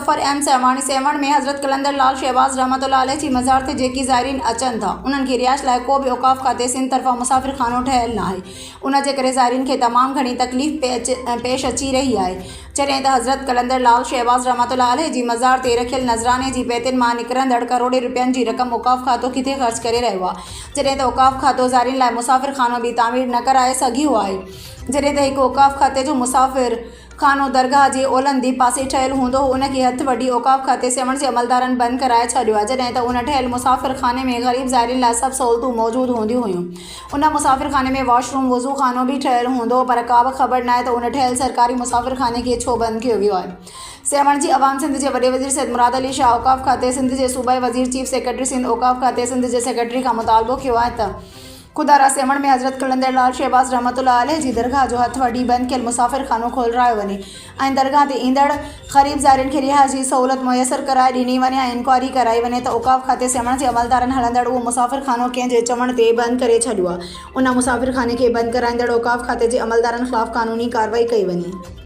Muzaffar M सेवाणी सेवण में हज़रत कलंदर लाल शहबाज़ रहमतुल्लाह अलैह जी मज़ार ते जेकी ज़ाइरीन अचनि था उन्हनि खे रिहाइश लाइ को बि औक़ाफ़ खाते सिंध तरफ़ां मुसाफ़िर ख़ानो ठहियलु नाहे। उन जे करे ज़ाइरीन खे तमामु घणी तकलीफ़ पेश अची रही आहे। जॾहिं त हज़रत कलंदर लाल शहबाज़ रहमतुल्लाह अलैह जी मज़ार ते रखियल नज़राने जी पैतियुनि मां निकिरंदड़ करोड़े रुपयनि जी रक़म औक़ाफ़ खातो किथे ख़र्च करे रहियो आहे, जॾहिं त औक़ाफ़ खातो ज़ाइरीन लाइ मुसाफ़िर ख़ानो बि तामीर न कराए सघियो आहे। जॾहिं त हिकु औक़ाफ़ खाते जो मुसाफ़िर ख़ानो दरगाह जे ओलहंदी पासे ठहियलु हूंदो हो, उनखे हथ वठी औक़ाफ़ खाते सेवण जे अमलदारनि बंदि कराए छॾियो आहे, जॾहिं त उन ठहियल मुसाफ़िर ख़ाने में ग़रीब ज़ाइरीन लाइ सभु सहूलतूं मौजूदु हूंदियूं हुयूं। उन मुसाफ़िर ख़ाने में वॉशरूम वज़ू ख़ानो बि ठहियलु हूंदो, पर का बि ख़बर नाहे त उन ठहियल सरकारी मुसाफ़िर ख़ाने खे छो बंदि कयो वियो आहे। सेवण जी अवाम सिंध जे वॾे वज़ीर सैयद मुराद अली शाह औक़ाफ़ खाते सिंध जे सूबाई वज़ीर चीफ सेक्रेटरी सिंध औक़ाफ़ खाते सिंध जे सेक्रेटरी खां मुतालबो कयो आहे त खुदारा सेवण में हज़रत कलंदर लाल शहबाज़ रहमतुल्लाह अलैह जी दरगाह जो हथ वठी बंदि कयल मुसाफ़िर ख़ानो खोलायो वञे ऐं दरगाह ते ईंदड़ ग़रीब ज़ाइरीन खे रिहाइश जी सहूलियत मुयसर कराए ॾिनी वञे ऐं इंक्वायरी कराई वञे त औक़ाफ़ खाते सेवण जे अमलदारनि हलंदड़ उहो मुसाफ़िर ख़ानो कंहिं जे चवण ते बंदि करे छॾियो आहे। उन मुसाफ़िर ख़ाने खे बंदि कराईंदड़ औक़ाफ़ खाते जे अमलदारनि ख़िलाफ़ क़ानूनी कार्रवाई कई वञे।